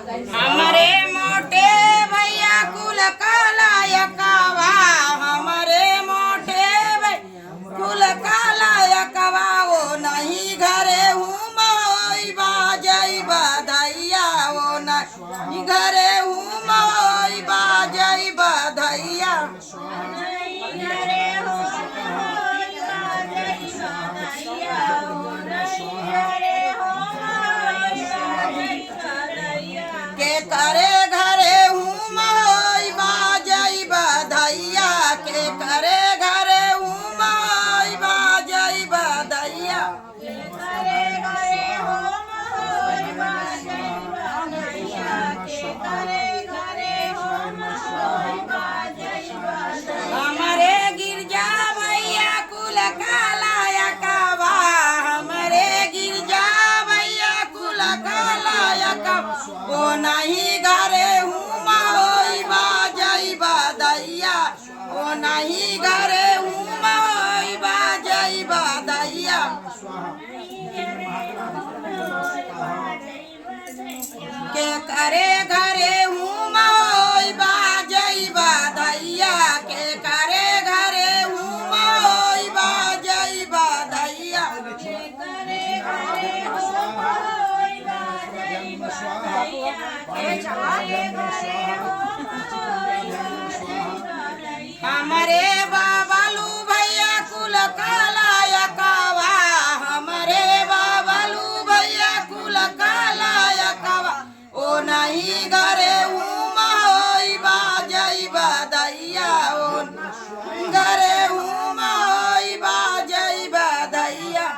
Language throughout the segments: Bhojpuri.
हमारे मोटे भैया कुल कालायकवा, हमारे मोटे भैया कुल कालायकवा, वो नहीं घरे हूँ मोई बाजई बधैया, वो नहीं घरे हूँ मोई बाजई बधैया। के करे घरे हूँ मोई बाजई बधैया, के करे घरे हूँ मोई बाजई बधैया। हमारे गिरजा भैया कुल कालायकवा, हमारे गिरजा भैया कुल कालायकवा, वो नहीं घरे हूँ मोई बाजई बधैया, वो नहीं घरे हूँ मोई बाजई बधैया। के करे घरे हूँ मोई बाजई बधैया, के करे घरे हूँ मोई बाजई बधैया। हमारे बाबालू भैया कुल कालायकवा, हमारे बाबालू भैया कुल कालायकवा, ओ नहीं घरे हूँ मोई बाजई बधैया, ओ घरे हूँ मोई बाजई बधैया।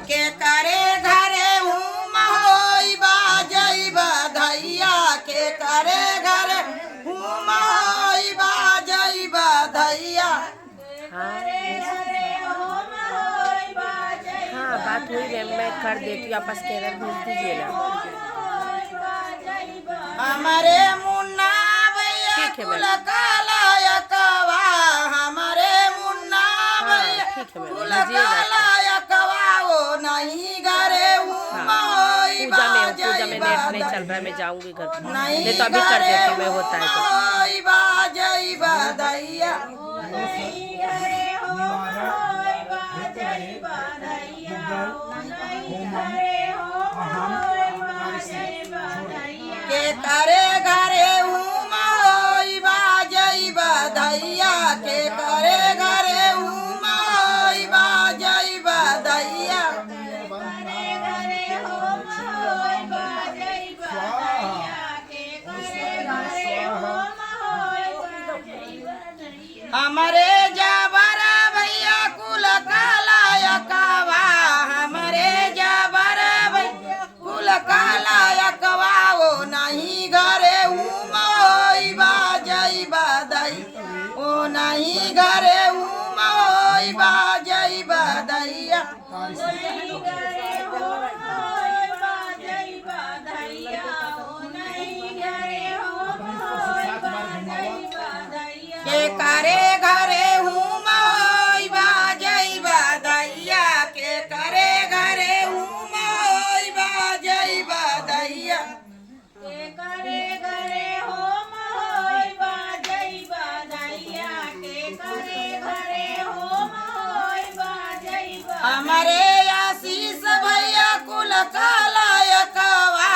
के करे घरे हूँ मोई बाजई बधैया, के करे घरे हूँ मोई बाजई बधैया। हाँ बात हुई है, मैं कर देती हूँ, आपस केरल भेज दीजिए ना। हमारे मुन्ना भैया ठीक है कुल मैम। कालायकवा, हमारे मुन्ना भैया ठीक है मैम, कुल भेजिएगा। कालायकवा, वो नहीं घरे हूँ मोई पूजा में बाजई नेट नहीं चल रहा है, मैं जाऊंगी घर पर। नहीं नहीं तो अभी कर घरे देती हूँ मैं, होता है तो। मोई बाजई बधैया। के करे घरे हूँ मोई बाजई बधैया, के करे घरे हूँ मोई बाजई बधैया। हमारे जबर भैया कुल कालायकवा, हमारे जबर भैया कुल कालायकवा, वो नहीं घरे हूँ मोई बाजई बधैया, वो नहीं घरे हूँ मोई बाजई बधैया। के करे घरे हूँ मोई बाजई बधैया, के करे घरे हूँ मोई बाजई बधैया। हमारे आशीष भैया कुल कालायकवा,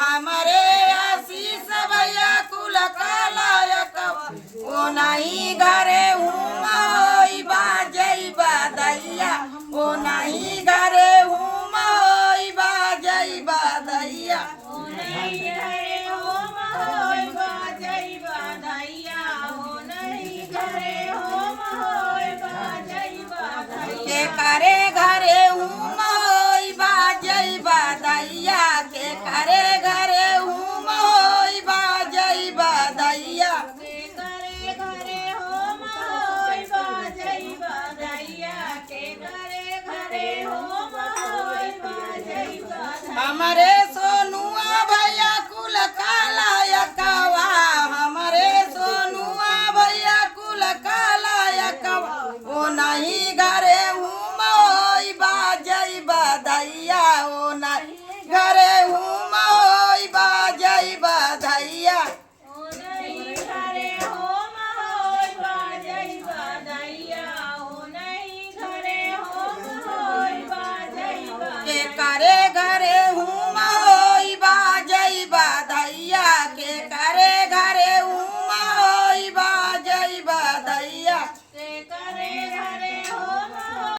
हमारे आशीष भैया कुल कालायकवा, वो नहीं घरे हूँ मोई बाजई बधैया, वो नहीं घरे हूँ मोई बाजई बधैया। के करे घरे हूँ मोई बाजई बधैया, के करे घरे हूँ मोई बाजई बधैया। हमारे